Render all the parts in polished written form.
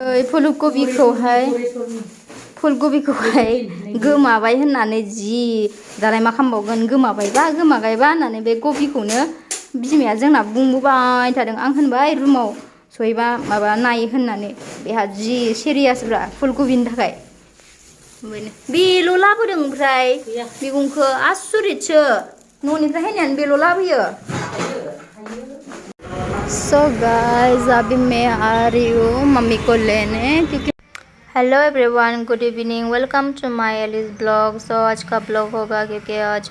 फुलकबिखौहाय गोमाबाय होननानै जि दालाय मा खालामबावगोन गोमाबायबा होननानै बे कबिखौनो बिमाया जोंना बुंबोबाय थादों। आं होनबाय रुमाव सहैबा माबा नाय होननानै बेहा जि सिरियासब्रा फुलकबिनि थाखाय बेल' लाबोदों। ओमफ्राय मैगंखौ आसुरितसो न'निफ्राय हैनायानो बेल' लाबोयो। सो गाइस अभी मैं आ रही हूँ मम्मी को लेने क्योंकि hello everyone, good evening, welcome to my Alice blog. So आज का ब्लॉग होगा क्योंकि आज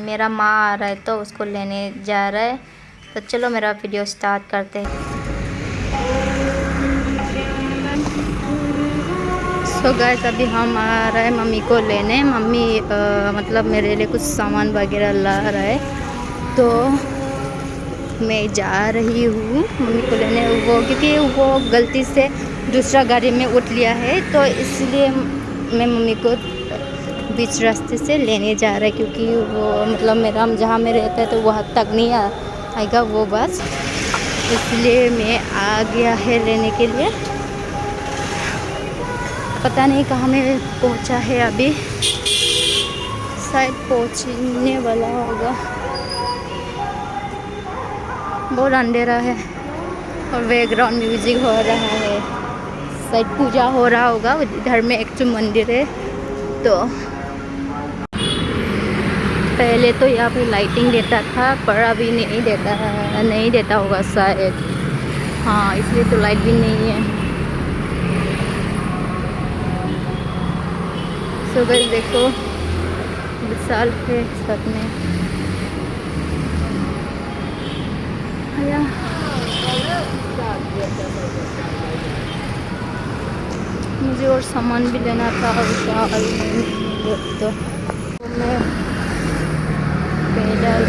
मेरा माँ आ रहा है तो उसको लेने जा रहा है। तो चलो मेरा वीडियो स्टार्ट करते हैं। सो गाइस अभी हम आ रहे हैं मम्मी को लेने। मम्मी मतलब मेरे लिए कुछ सामान वगैरह ला रहा है तो मैं जा रही हूँ मम्मी को लेने। वो क्योंकि वो गलती से दूसरा गाड़ी में उठ लिया है तो इसलिए मैं मम्मी को बीच रास्ते से लेने जा रहा है क्योंकि वो मतलब मेरा जहाँ में रहता है तो वहाँ तक नहीं आएगा वो बस, इसलिए मैं आ गया है लेने के लिए। पता नहीं कहाँ में पहुँचा है, अभी शायद पहुँचने वाला होगा। बहुत अंधेरा है और बैकग्राउंड म्यूजिक हो रहा है, शायद पूजा हो रहा होगा। इधर में एक मंदिर है तो पहले तो यहाँ पे लाइटिंग देता था पर अभी नहीं देता होगा शायद। हाँ, इसलिए तो लाइट भी नहीं है। सो गाइस देखो विशाल है साथ में। मुझे और सामान भी लेना था विशाल तो मैं पैदल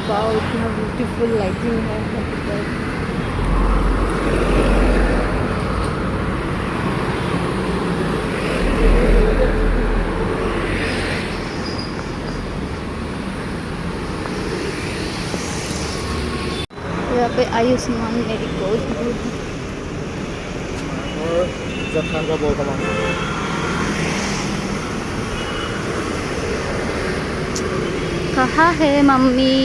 वाओ इतना ब्यूटीफुल लाइटिंग है। यहाँ पे आयुष्मान मेरी कोच कहाँ है मम्मी?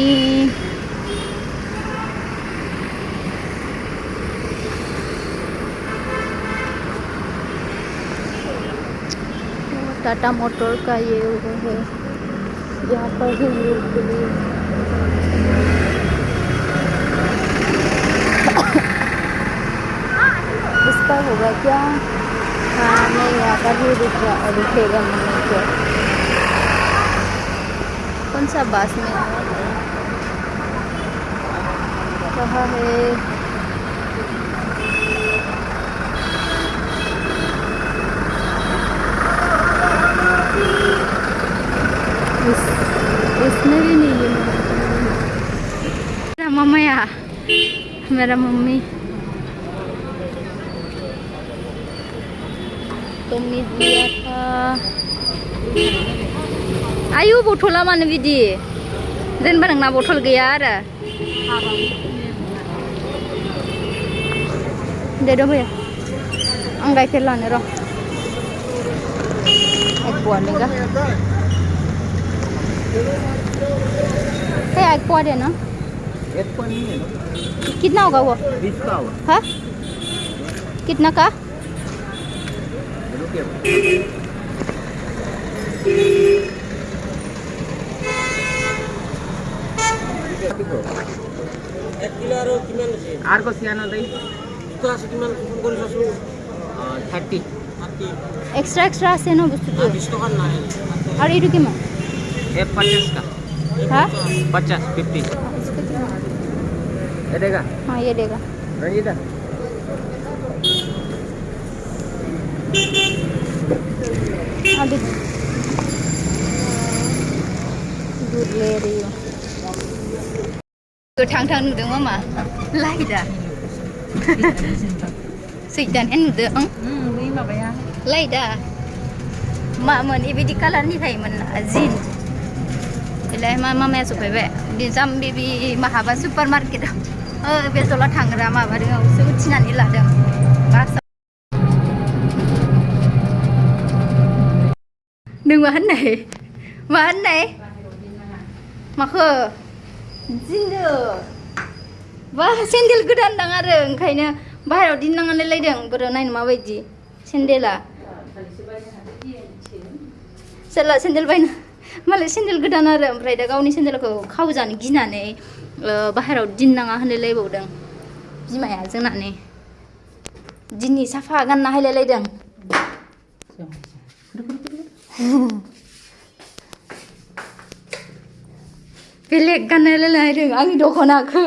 टाटा मोटर का ये वो है, यहाँ पर ही इसका होगा क्या? हाँ नहीं, यहाँ पर ही रुकेगा मम्मी को। कौन सा बस में कहाँ है? इसमें भी नहीं है मेरा मम्मा। यहाँ मेरा मम्मी तो मिस दिया था। आयु बथला मानो बिदि जेनेबा नोंना बथल गैया आरो दे दो भैया आं गाइखेर लानो र' एक पवा लेगा है एक पवा देना। कितना होगा वो? 20 का होगा। हाँ कितना का? আর কসিয়ানা দেই তো আছে কিমান ফোন কৰি আছো 30 এক্সট্রা আছে ন বস্তুটো 20 টাকা নাই। আর এইটো কিমান? এ 50 का। हां 50 50 ये देगा। हां ये देगा रंजीता। अभी दूध ले रही हूँ। थां नुदों मामा लाइदा सैदान नुदों बै माबाया लाइदा मामोन बेबायदि कालारनि थायोमोन जिन बेलाय मामाया सफैबाय बे जाम्बि बे माहाबा सुपार मार्केटआव बेजला थांग्रा माबादोंआवसो उथिनानै लादों बासाव नों मा होननाय माखो दिनो बा सेन्देल गोदान दां आरो ओंखायनो बाहेरायाव दिननाङानो लायदों बोरो नायनो माबायदि सेन्देला सोरला सेन्देल बायनो मालाय सेन्देल गोदान आरो ओमफ्राय दा गावनि सेन्देलखौ खावजानो गिनानै बाहेरायाव दिननाङा होनलाय लायबावदों बिमाया जोंनानै दिननि साफा गानना हायलायलायदों बेलेग गाननायलायलायदों आंनि दख'नाखौ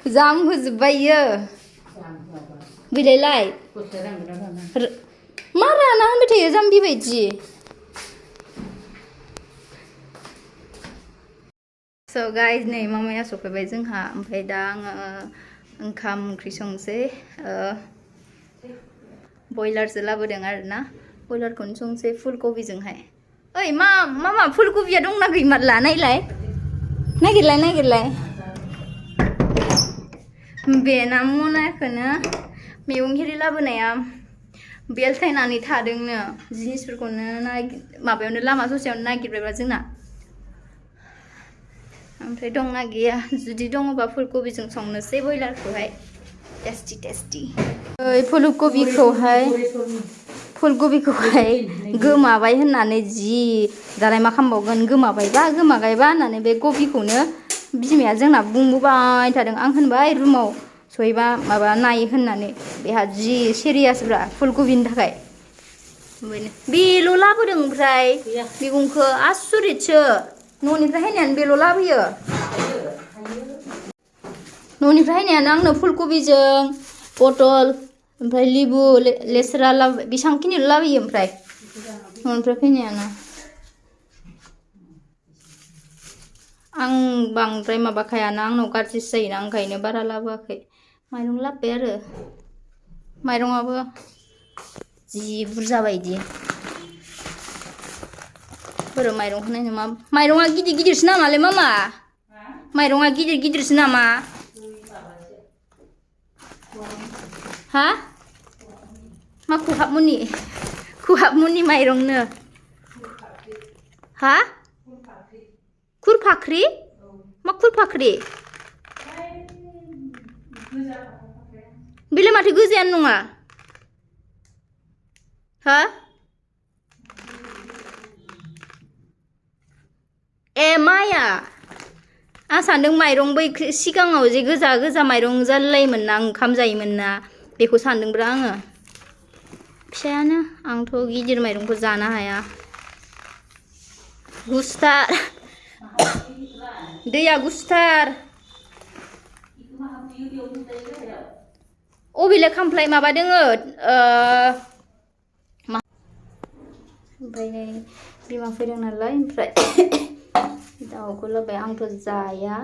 जाम होजोब्बाय बिलायलाय मा राना होनबाय थायो जाम्बि बायदि स' गाइस नै मामाया सफैबाय जोंहा ओमफ्राय दा आङो ओंखाम ओंख्रि संसै बयलारसो लाबोदों आरोना बयलारखौनो संसै फुलकबिजोंहाय ओइ मामा फुलकबिया दंना गैमारला नागिरलाय बेना मनाखौनो मैगं खेरि लाबोनाया बेलथायनानै थादोंनो जिनिसफोरखौनो माबायावनो लामा ससेयावनो नागिरबायबा जोंना ओमफ्राय दंना गैया जुदि दङबा फुलकबिजों संनोसै बयलारखौहाय टेस्टि ओइ फुलकबिखौहाय गोमाबाय होननानै जि दालाय मा खालामबावगोन गोमाबायबा होननानै बे कबिखौनो बिमाया जोंना बुंबोबाय थादों आं होनबाय रुमाव सहैबा माबा नाय होननानै बेहा जि सिरियासब्रा फुलकबिनि थाखाय बेल' लाबोदों ओमफ्राय मैगंखौ आसुरितसो न'निफ्राय हायनायानो बेल' लाबोयो न'निफ्राय हायनायानो आंनो फुलकबिजों पटल ओमफ्राय लेबु लेस्रा बेसांखिनिल' लाबोयो ओमफ्राय न'निफ्राय फैनायानो आं बांद्राय माबाखायाना आंनाव गाज्रिसो जायोना ओंखायनो बारा लाबोआखै माइरं लाबोबाय आरो माइरंआबो जि बुरजा बायदि बोरो माइरंखौ नायनो मा माइरंआ गिदिरसो नामालै मामा माइरंआ गिदिरसो नामा हा मा खहाबमुनि माइरंनो हा खुरफाख्रि मा खुरफाख्रि बेलाय माथो गोजायानो नङा हा ए माया आं सानदों माइरं बै सिगाङाव जे गोजा माइरं जालायोमोन ना ओंखाम जायोमोन ना बेखौ सानदोंब्रा आङो फिसायानो आंथ' गिदिर माइरंखौ जानो हाया गुसुथार दैया गुसुथार अबेले खामफ्लाय माबा दोङो ओमफ्राय नै बिमा फैदों नालाय ओमफ्राय दाउखौ लाबाय आंथ' जाया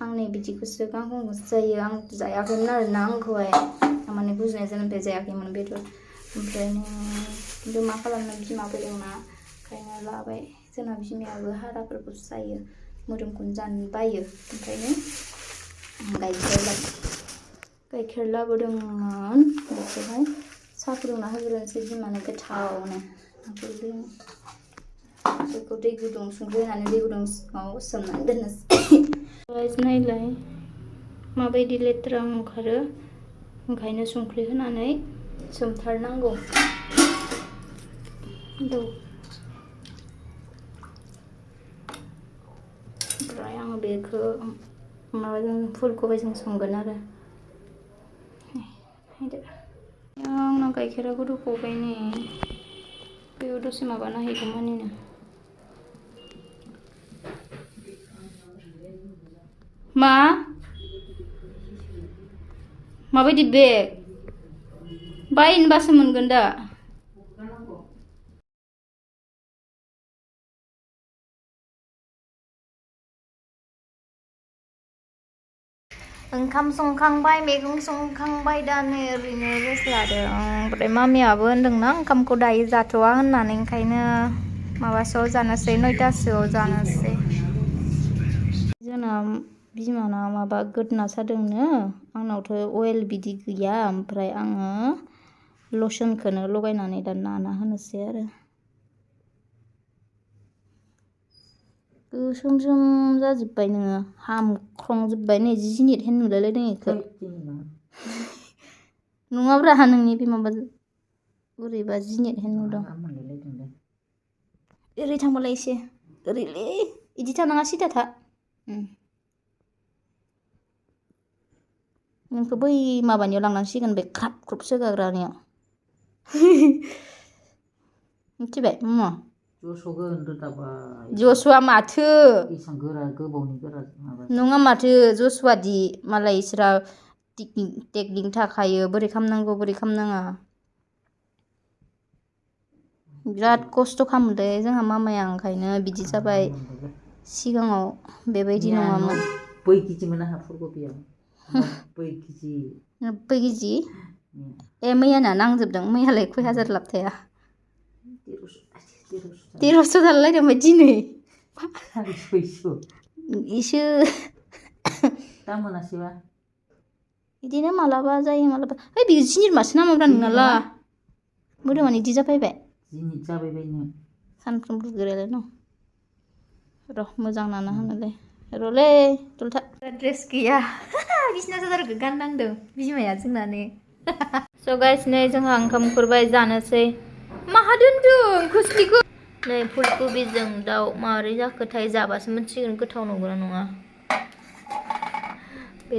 आं नै बिदिखौसो गांखंखौसो जायो आं जायाखैमोन आरोना आंखौहाय माने गुजुनाय जानायनिफ्राय जायाखैमोन बेदर ओमफ्राय खिन्थु मा खालामनो बिमा फैदोंना ओंखायनो लाबाय जोंना बिमायाबो हाराफोरखौसो जायो मोदोमखौनो जानो बायो ओंखायनो गाइखेर लाबोदोंमोन बेखौहाय साहा फुदुंना होग्रोनोसै बिमानो गोथावनो बेखौ दै गुदुं संख्रि होनानै दै गुदुङाव सोमनानै दोननोसै नायलाय माबायदि लेथ्रा ओंखारो ओंखायनो संख्रि होनानै सोमथारनांगौ ओमफ्राय आङो बेखौ माबाजों फुलकबिजों संगोन आरो आंना गाइखेरा गोदौफावबाय नै बेयाव दसे माबाना हैगौमानिनो माबायदि बेग बायनोबासो मोनगोन दा ओंखाम संखांबाय मैगं संखांबाय दा नै ओरैनो रेस्ट लादों ओमफ्राय मामियाबो होनदोंना ओंखामखौ दायो जाथ'वा होननानै ओंखायनो माबासोआव जानोसै 9टासोआव जानोसै जोंना बिमाना माबा गोदना सादोंनो आंनावथ' अइल बिदि गैया ओमफ्राय आङो लसनखौनो लगायनानै दा नाना होनोसै आरो गोसोमसोम जाजोब्बाय नोङो हामख्रंजोब्बाय नै 10 मिनिट हेन नुलायलायदों इखो नङाब्रा नोंनि बे माबा बोरैबा 10 मिनिट हेन नुदों ओरै थांबालाय एसे ओरैलै इदि थानाङा सिदा था नोंखौ बै माबानियाव लांनांसिगोन बे ख्राब ख्रुब सोगाग्रानियाव मिथिबाय जसुआ माथो नङा माथो जसुआ दि मालाय इसोरा टेकनिक थाखायो बोरै खालामनांगौ बोरै खालामनाङा बिराद खस्थ' खालामदों जोंहा मामाया ओंखायनो बिदि जाबाय सिगाङाव बेबायदि नङामोन 90 केजि मोना फुलकबियाव 90 केजि ए मैयाना नांजोबदों मैयालाय खय हाजार लाब थाया 1300 थालायलायदों ओमफ्राय दिनै 600 इसो दा मोनासैबा बिदिनो मालाबा जायो मालाबा है बे जिनिर मासो नामाब्रा नोंनाला मोदोमानो इदि जाफैबाय जिनिर जाबायबायनो सानफ्रोमबो गोरायलाय न र' मोजां नाना होनोलै र'लै दलथा ड्रेस गैया बिसिना सादोरखौ गाननांदों बिमाया जोंनानो स' गाइस नै जोंहा ओंखाम खुरबाय जानोसै माहा दोनदों खोस्लिखौ नै फुलकबिजों दाउ माबोरै जाखोथाय जाबासो मिथिगोन गोथाव नंगौना नङा बे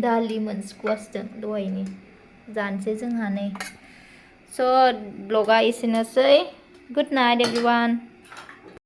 दालिमोन स्कुवासजों दहायनि जानोसै जोंहा नै स' ब्लगा एसेनोसै गुड नाइट एभरिवान